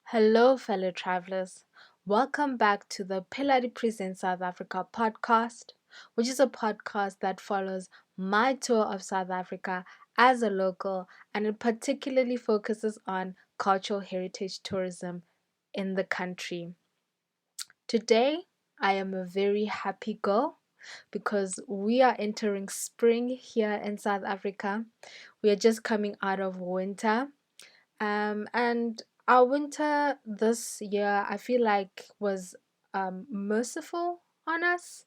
Hello, fellow travelers. Welcome back to the Pillar Presents South Africa podcast, which is a podcast that follows my tour of South Africa as a local, and it particularly focuses on cultural heritage tourism in the country. Today, I am a very happy girl because we are entering spring here in South Africa. We are just coming out of winter, and our winter this year, I feel like, was merciful on us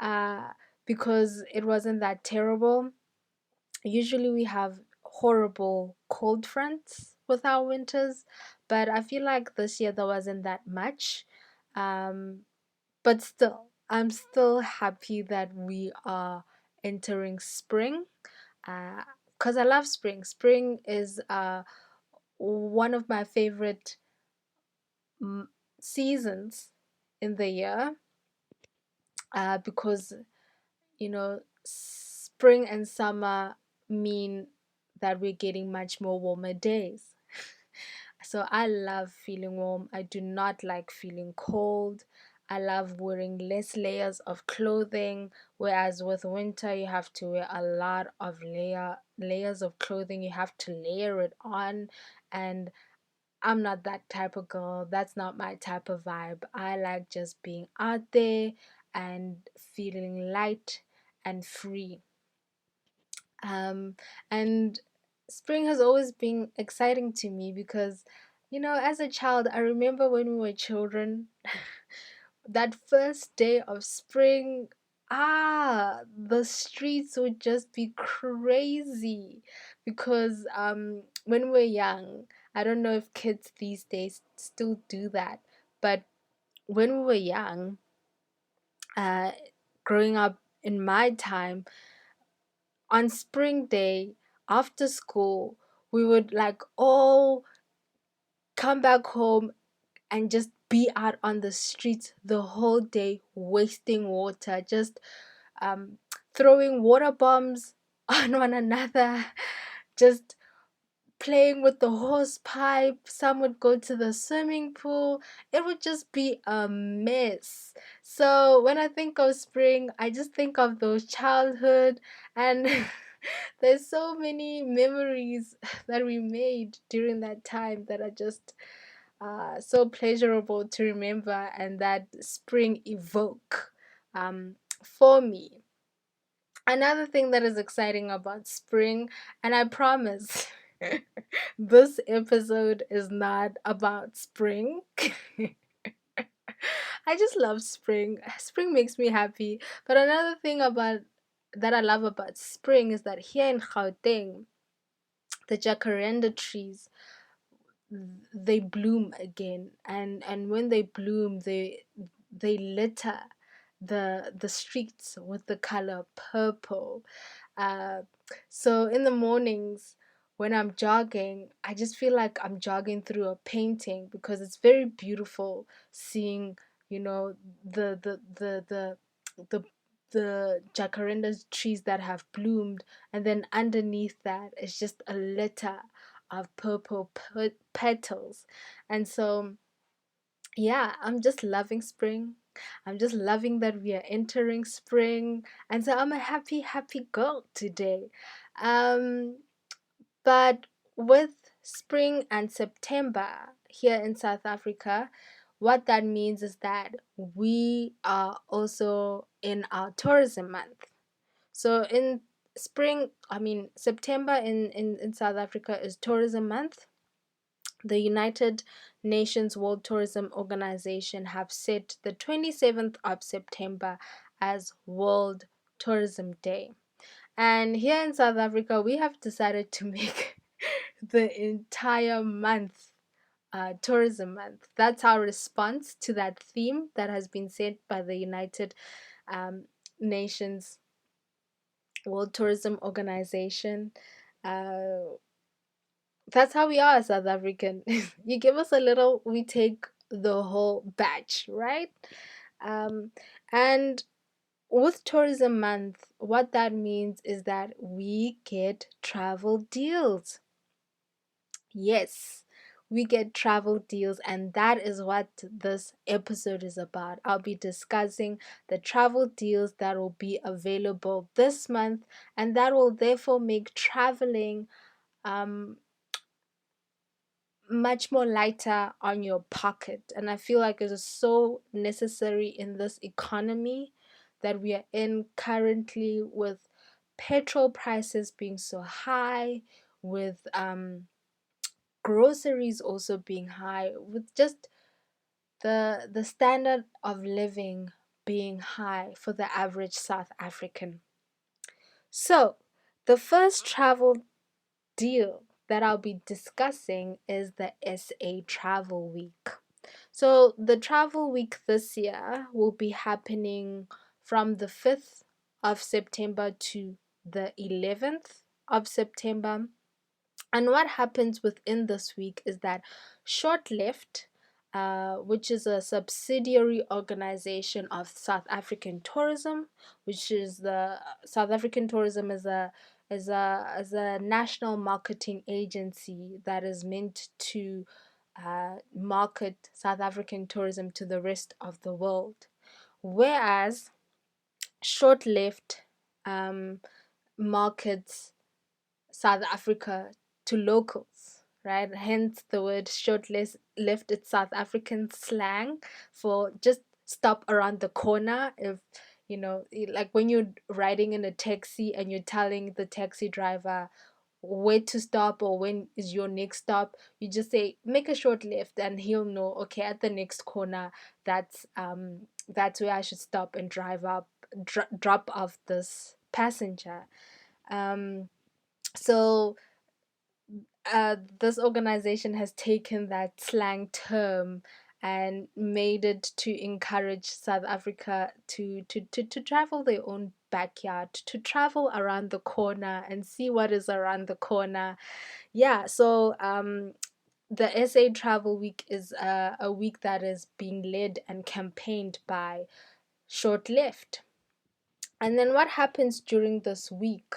uh, because it wasn't that terrible. Usually, we have horrible cold fronts with our winters, but I feel like this year there wasn't that much. Um, but still, I'm still happy that we are entering spring because I love spring. Spring is one of my favorite mm, seasons in the year because spring and summer mean that we're getting much more warmer days. So I love feeling warm. I do not like feeling cold. I love wearing less layers of clothing, whereas with winter you have to wear a lot of layers of clothing. You have to layer it on, and I'm not that type of girl. That's not my type of vibe. I like just being out there and feeling light and free. And spring has always been exciting to me because, as a child, I remember when we were children, that first day of spring, the streets would just be crazy because when we were young, I don't know if kids these days still do that, but when we were young, uh, growing up in my time, on spring day after school, we would like all come back home and just be out on the streets the whole day, wasting water, just um, throwing water bombs on one another, just playing with the hose pipe. Some would go to the swimming pool. It would just be a mess. So when I think of spring, I just think of those childhood, and there's so many memories that we made during that time that are just so pleasurable to remember, and that spring evoke for me. Another thing that is exciting about spring, and I promise this episode is not about spring. I just love spring. Spring makes me happy. But another thing about that I love about spring is that here in Gauteng, the jacaranda trees, they bloom again, and when they bloom, they litter the streets with the color purple. uh so in the mornings when I'm jogging, I just feel like I'm jogging through a painting because it's very beautiful seeing, the the jacaranda trees that have bloomed, and then underneath that is just a litter of purple petals. And so, yeah, I'm just loving spring. I'm just loving that we are entering spring. And so I'm a happy, happy girl today. Um, but with spring and September here in South Africa, what that means is that we are also in our tourism month. So in September in South Africa is tourism month. The United Nations World Tourism Organization have set the 27th of September as World Tourism Day. And here in South Africa, we have decided to make the entire month tourism month. That's our response to that theme that has been set by the United Nations World Tourism Organization. Uh, that's how we are, South African. You give us a little, we take the whole batch, right? Um, and with tourism month, what that means is that we get travel deals. Yes, we get travel deals, and that is what this episode is about. I'll be discussing the travel deals that will be available this month, and that will therefore make traveling um much more lighter on your pocket. And I feel like it is so necessary in this economy that we are in currently, with petrol prices being so high, with groceries also being high, with just the standard of living being high for the average South African. So, the first travel deal that I'll be discussing is the SA Travel Week. So, the travel week this year will be happening from the 5th of September to the 11th of September. And what happens within this week is that Short Left, which is a subsidiary organization of South African Tourism, which is the South African Tourism is a national marketing agency that is meant to market South African tourism to the rest of the world. Whereas Short Left markets South Africa to locals, right? Hence the word shortlist left its South African slang for just stop around the corner. If like when you're riding in a taxi and you're telling the taxi driver where to stop or when is your next stop, you just say make a short left and he'll know, okay, at the next corner, that's where I should stop and drive up, drop off this passenger. Um so this organization has taken that slang term and made it to encourage South Africa to travel their own backyard, to travel around the corner and see what is around the corner. Yeah, so the SA Travel Week is a week that is being led and campaigned by Short Left. And then what happens during this week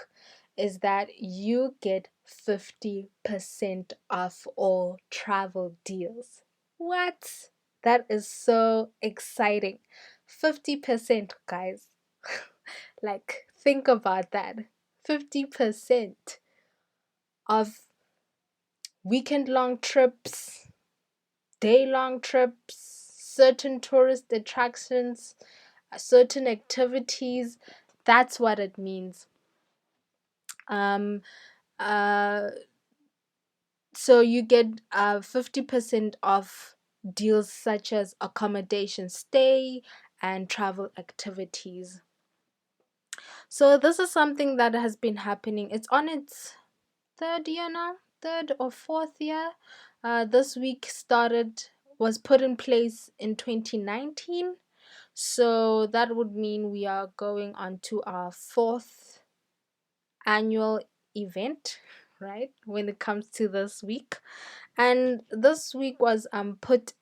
is that you get 50% off all travel deals. What? That is so exciting. 50%, guys. Like, think about that. 50% of weekend long trips, day long trips, certain tourist attractions, certain activities. That's what it means. Um, uh, so you get 50% off deals such as accommodation stay and travel activities. So this is something that has been happening. It's on its third year now, third or fourth year. This week was put in place in 2019. So that would mean we are going on to our fourth annual event, right? When it comes to this week. And this week was put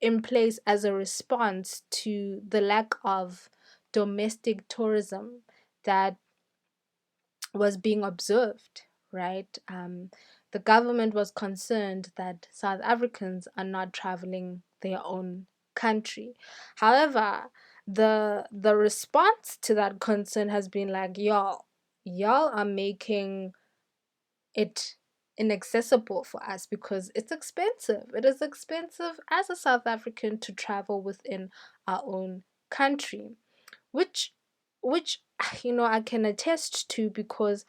in place as a response to the lack of domestic tourism that was being observed, right? The government was concerned that South Africans are not traveling their own country. However, the response to that concern has been like, y'all are making it inaccessible for us because it's expensive. It is expensive as a South African to travel within our own country, which which I can attest to, because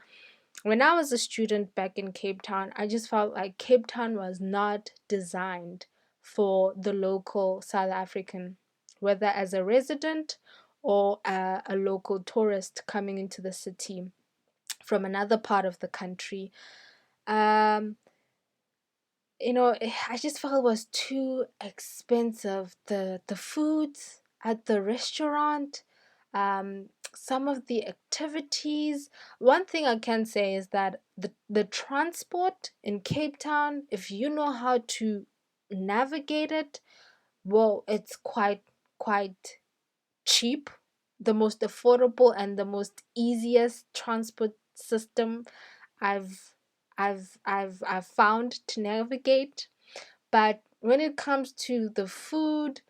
when I was a student back in Cape Town, I just felt like Cape Town was not designed for the local South African, whether as a resident or a local tourist coming into the city from another part of the country. um I just felt it was too expensive. The foods at the restaurant, some of the activities. One thing I can say is that the transport in Cape Town, if you know how to navigate it, well, it's quite cheap, the most affordable and the most easiest transport system I've I've found to navigate. But when it comes to the food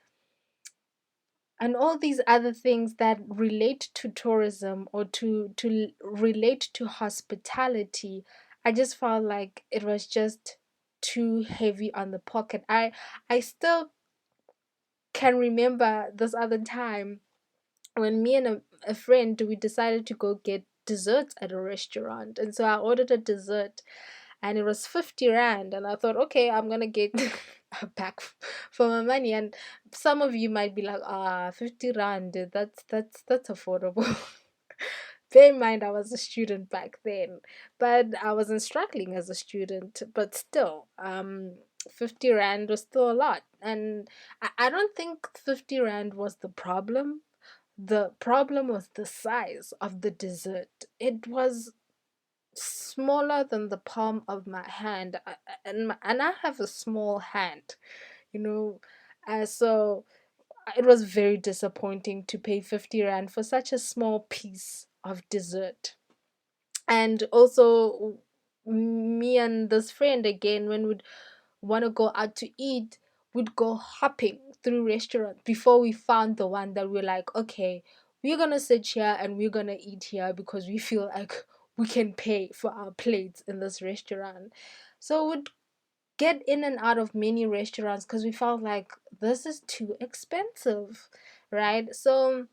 and all these other things that relate to tourism or relate to hospitality, I just felt like it was just too heavy on the pocket. I still can remember this other time when me and a friend, we decided to go get desserts at a restaurant, and so I ordered a dessert, and it was 50 rand, and I thought, okay, I'm gonna get a pack for my money. And some of you might be like, 50 rand, that's affordable. Bear in mind, I was a student back then, but I wasn't struggling as a student. But still, 50 rand was still a lot. And I don't think 50 rand was the problem. The problem was the size of the dessert. It was smaller than the palm of my hand, and I have a small hand, you know. So it was very disappointing to pay 50 rand for such a small piece of dessert. And also, me and this friend, again, when we'd want to go out to eat, we'd go hopping through restaurants before we found the one that we're like, okay, we're gonna sit here and we're gonna eat here because we feel like we can pay for our plates in this restaurant. So we'd get in and out of many restaurants because we felt like this is too expensive, right? So,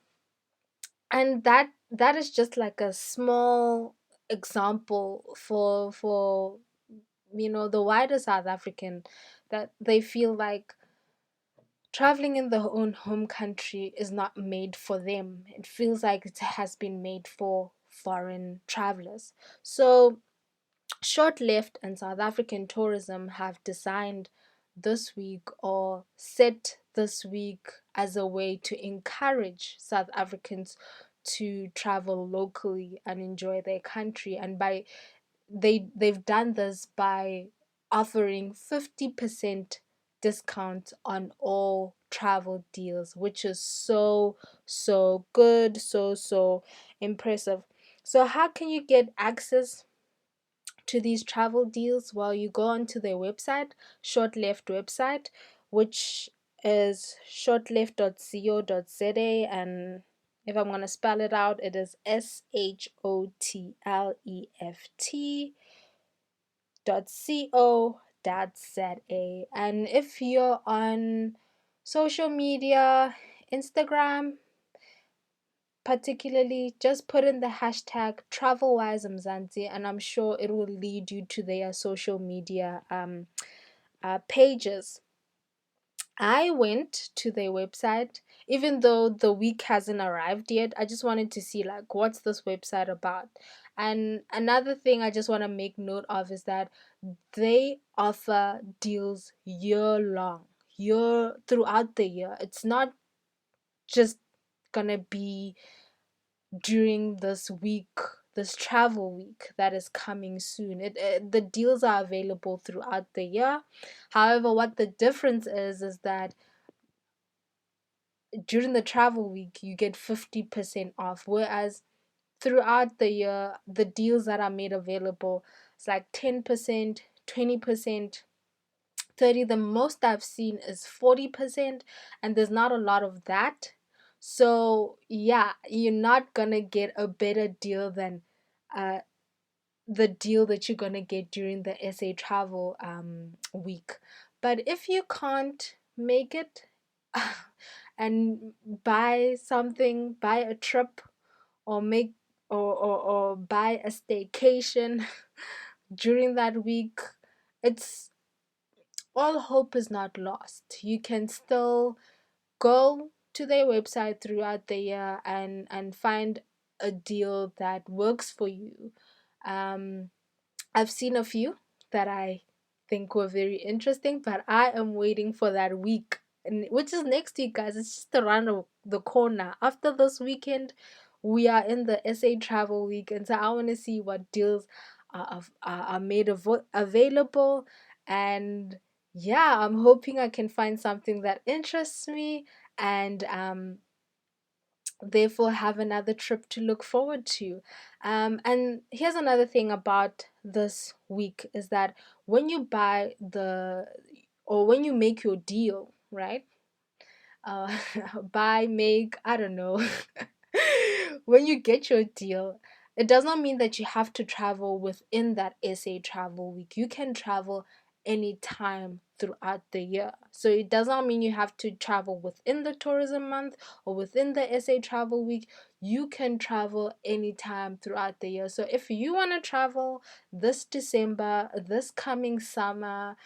and that is just like a small example for the wider South African, that they feel like traveling in their own home country is not made for them. It feels like it has been made for foreign travelers. So Short Left and South African tourism have designed this week, or set this week, as a way to encourage South Africans to travel locally and enjoy their country. And by they've done this by offering 50% discount on all travel deals, which is so good, so impressive. So how can you get access to these travel deals? Well, you go onto their website, Short Left website, which is shortleft.co.za, and if I'm gonna spell it out, it is shotleft.co.za. And if you're on social media, Instagram particularly, just put in the hashtag TravelWiseMzansi, and I'm sure it will lead you to their social media pages. I went to their website, even though the week hasn't arrived yet. I just wanted to see, like, what's this website about. And another thing I just want to make note of is that they offer deals year long, year throughout the year. It's not just gonna be during this week, this travel week that is coming soon. The deals are available throughout the year. However, what the difference is that during the travel week you get 50% off, whereas throughout the year the deals that are made available, it's like 10%, 20%, 30. The most I've seen is 40%, and there's not a lot of that. So yeah, you're not gonna get a better deal than uh the deal that you're gonna get during the SA travel week. But if you can't make it and buy something, buy a trip, or make or buy a staycation during that week, it's all hope is not lost. You can still go to their website throughout the year and find a deal that works for you. Um, I've seen a few that I think were very interesting, but I am waiting for that week, which is next week, guys. It's just around the corner. After this weekend, we are in the SA Travel Week, and so I want to see what deals are made available. And yeah, I'm hoping I can find something that interests me, and therefore have another trip to look forward to. And here's another thing about this week is that when you buy or when you make your deal, right? uh, buy, make, I don't know. When you get your deal, it does not mean that you have to travel within that SA travel week. You can travel anytime throughout the year. So it does not mean you have to travel within the tourism month or within the SA travel week. You can travel anytime throughout the year. So if you want to travel this December, this coming summer,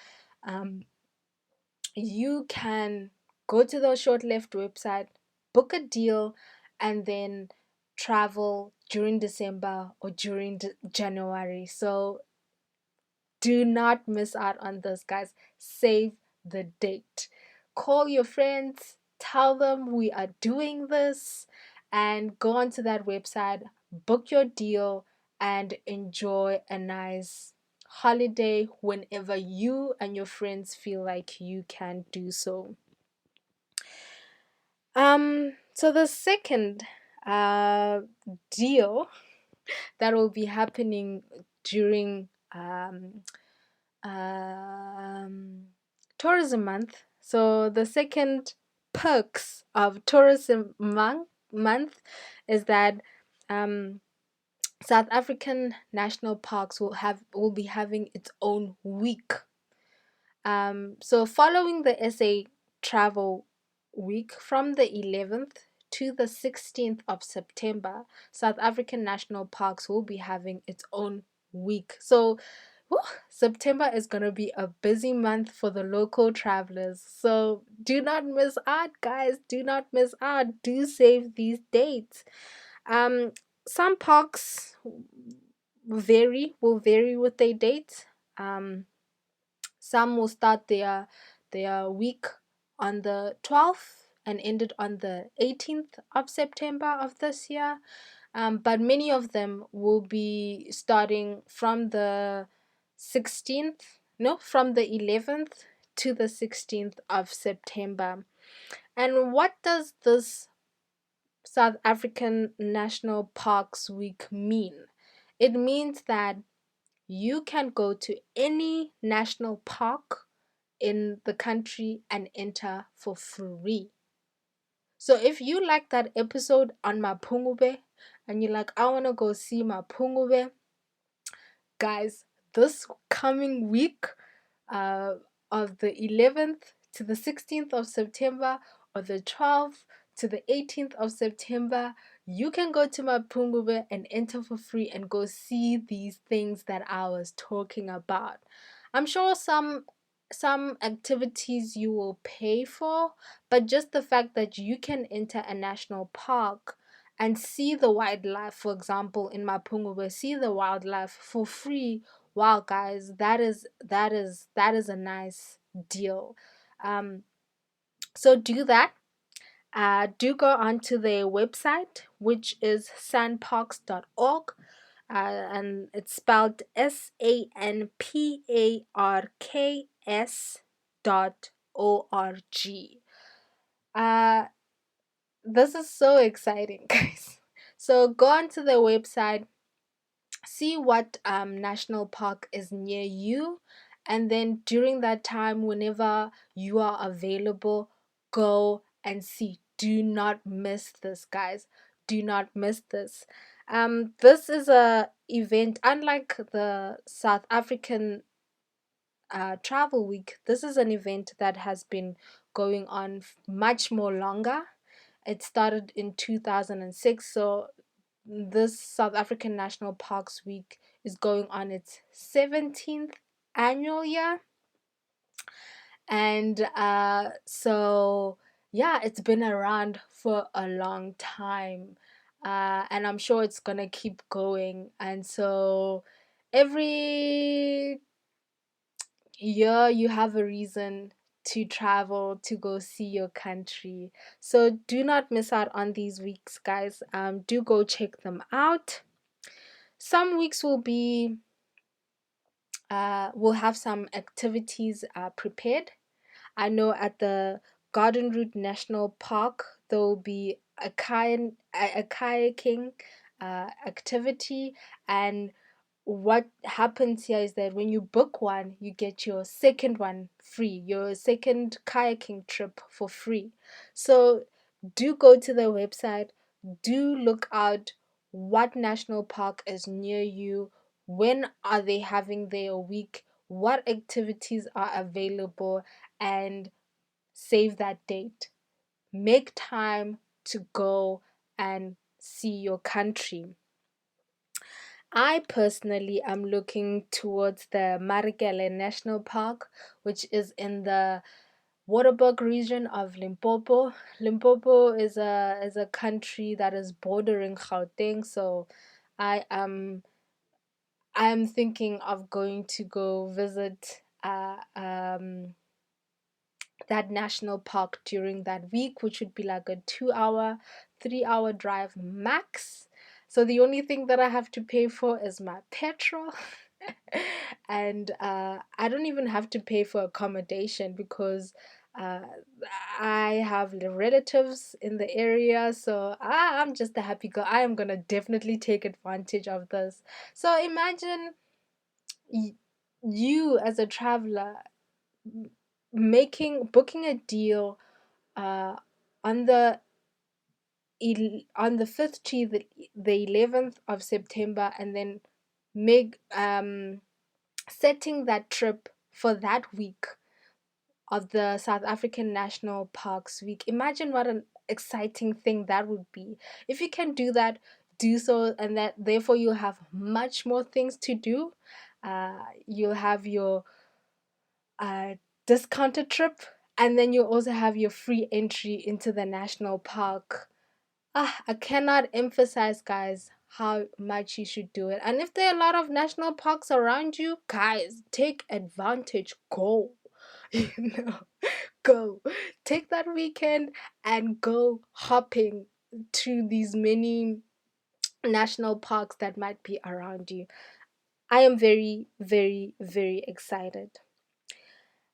um, you can go to the short left website, book a deal, and then travel during December or during January. So do not miss out on this, guys. Save the date. Call your friends, tell them we are doing this, and go onto that website, book your deal, and enjoy a nice holiday whenever you and your friends feel like you can do so. So the second uh deal that will be happening during um, tourism month. So the second perks of tourism month is that um, South African national parks will be having its own week. So following the SA travel week from the 11th to the 16th of September, South African national parks will be having its own week. So whew, September is going to be a busy month for the local travelers. So do not miss out, guys. Do not miss out. Do save these dates. Um, some parks will vary with their dates. Some will start their week on the 12th and ended on the 18th of September of this year. But many of them will be starting from the 16th, no, from the 11th to the 16th of September. And what does this South African National Parks Week mean? It means that you can go to any national park in the country and enter for free. So if you like that episode on Mapungube and you're like, I want to go see Mapungube, guys, this coming week uh, of the 11th to the 16th of September or the 12th to the 18th of September, you can go to Mapungube and enter for free and go see these things that I was talking about. I'm sure some activities you will pay for, but just the fact that you can enter a national park and see the wildlife, for example, in Mapungube, see the wildlife for free. Wow, guys, that is a nice deal. Um, so do that. Do go onto their website, which is sanparks.org, and it's spelled SANPARKS.org. Uh, this is so exciting, guys. So go onto their website, see what national park is near you, and then during that time, whenever you are available, go and see. Do not miss this, guys. Do not miss this. This is a event unlike the South African travel week. This is an event that has been going on much more longer. It started in 2006, so this South African National Parks Week is going on its 17th annual year. And so, yeah, it's been around for a long time. And I'm sure it's going to keep going. And so, every year you have a reason to travel to go see your country. So, do not miss out on these weeks, guys. Do go check them out. Some weeks will have some activities prepared. I know at the Garden Route National Park there will be a kayaking activity, and what happens here is that when you book one, you get your second one free, your second kayaking trip for free. So do go to the website, do look out what national park is near you, when are they having their week, what activities are available, and save that date. Make time to go and see your country. I personally am looking towards the Marikele National Park, which is in the Waterberg region of Limpopo. Limpopo is a country that is bordering Gauteng, so I am thinking of going to go visit that national park during that week, which would be like a 2 hour, 3 hour drive max. So the only thing that I have to pay for is my petrol. And I don't even have to pay for accommodation because uh, I have relatives in the area. So I'm just a happy girl. I am going to definitely take advantage of this. So imagine y- you as a traveler booking a deal uh, on the 5th to the 11th of September, and then make setting that trip for that week of the South African National Parks Week. Imagine what an exciting thing that would be. If you can do that, do so, and that therefore you'll have much more things to do. You'll have your uh, discounted trip, and then you also have your free entry into the national park. I cannot emphasize, guys, how much you should do it. And if there are a lot of national parks around you, guys, take advantage. Go. You know, go. Take that weekend and go hopping to these many national parks that might be around you. I am very, very, very excited.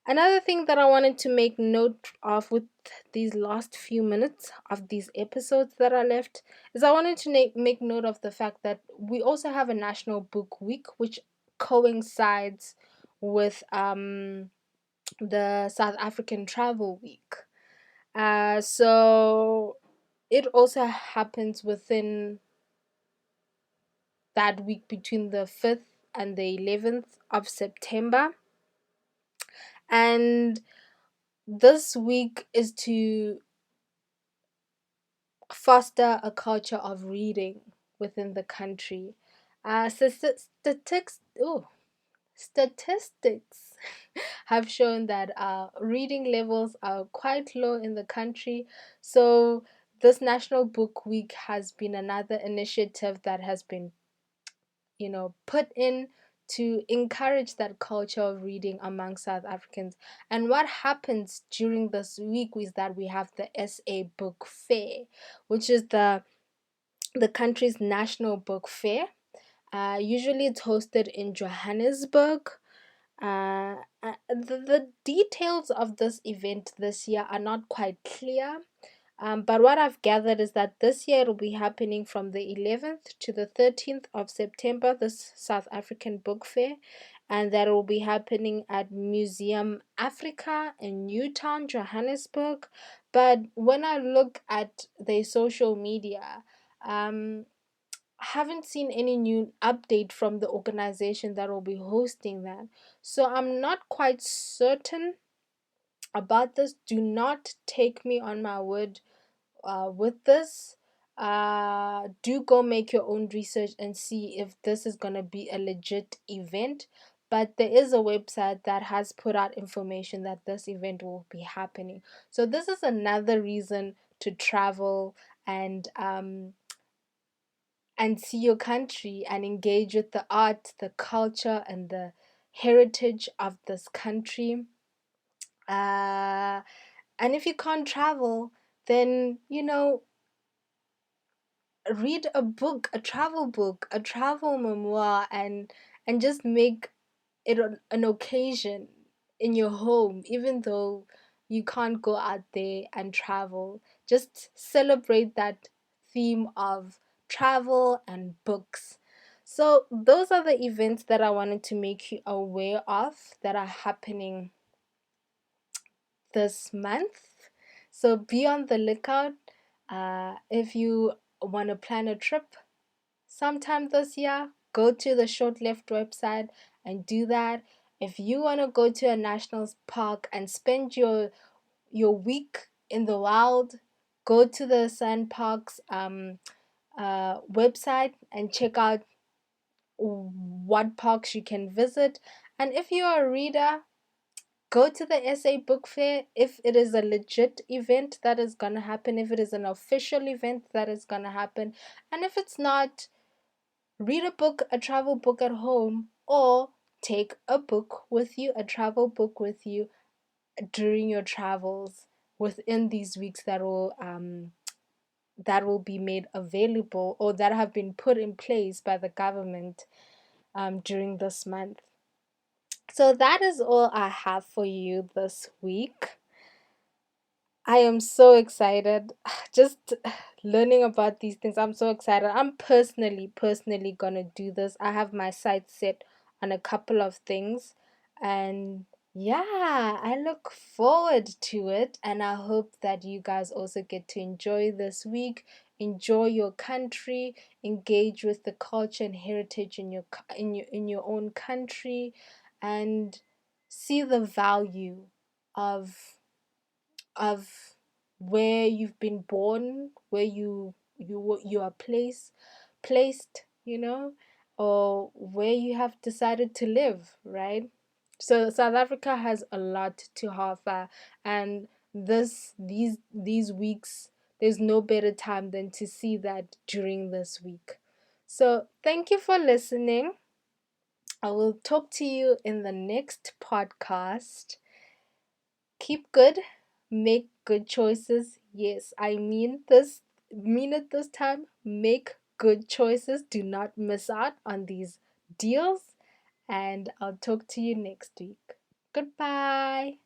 Another thing that I wanted to make note of with these last few minutes of these episodes that are left is I wanted to make note of the fact that we also have a National Book Week, which coincides with the South African Travel Week. So it also happens within that week between the 5th and the 11th of September. And this week is to foster a culture of reading within the country. Statistics have shown that reading levels are quite low in the country. So, this National Book Week has been another initiative that has been, put in to encourage that culture of reading among South Africans. And what happens during this week is that we have the SA Book Fair, which is the country's national book fair. Usually it's hosted in Johannesburg. The details of this event this year are not quite clear, but what I've gathered is that this year it will be happening from the 11th to the 13th of September, this South African Book Fair, and that will be happening at Museum Africa in Newtown, Johannesburg. But when I look at their social media, I haven't seen any new update from the organization that will be hosting that. So I'm not quite certain about this. Do not take me on my word with this. Do go make your own research and see if this is going to be a legit event. But there is a website that has put out information that this event will be happening. So this is another reason to travel and see your country and engage with the art, the culture, and the heritage of this country. Uh, and if you can't travel, then, read a book, a travel memoir, and just make it an occasion in your home, even though you can't go out there and travel. Just celebrate that theme of travel and books. So those are the events that I wanted to make you aware of that are happening this month. So be on the lookout. If you want to plan a trip sometime this year, go to the Short Left website and do that. If you want to go to a national park and spend your week in the wild, go to the SANParks website and check out what parks you can visit. And if you're a reader, go to the SA Book Fair if it is a legit event that is going to happen, if it is an official event that is going to happen. And if it's not, read a book, a travel book at home, or take a book with you, a travel book with you during your travels within these weeks that will be made available or that have been put in place by the government during this month. So that is all I have for you this week. I am so excited. Just learning about these things. I'm so excited. I'm personally gonna do this. I have my sights set on a couple of things. And yeah, I look forward to it. And I hope that you guys also get to enjoy this week. Enjoy your country, engage with the culture and heritage in your own country, and see the value of of where you've been born, where you are placed, or where you have decided to live, right? So South Africa has a lot to offer, and these weeks, there's no better time than to see that during this week. So thank you for listening. I will talk to you in the next podcast. Keep good, make good choices. Yes, mean it this time. Make good choices. Do not miss out on these deals. And I'll talk to you next week. Goodbye.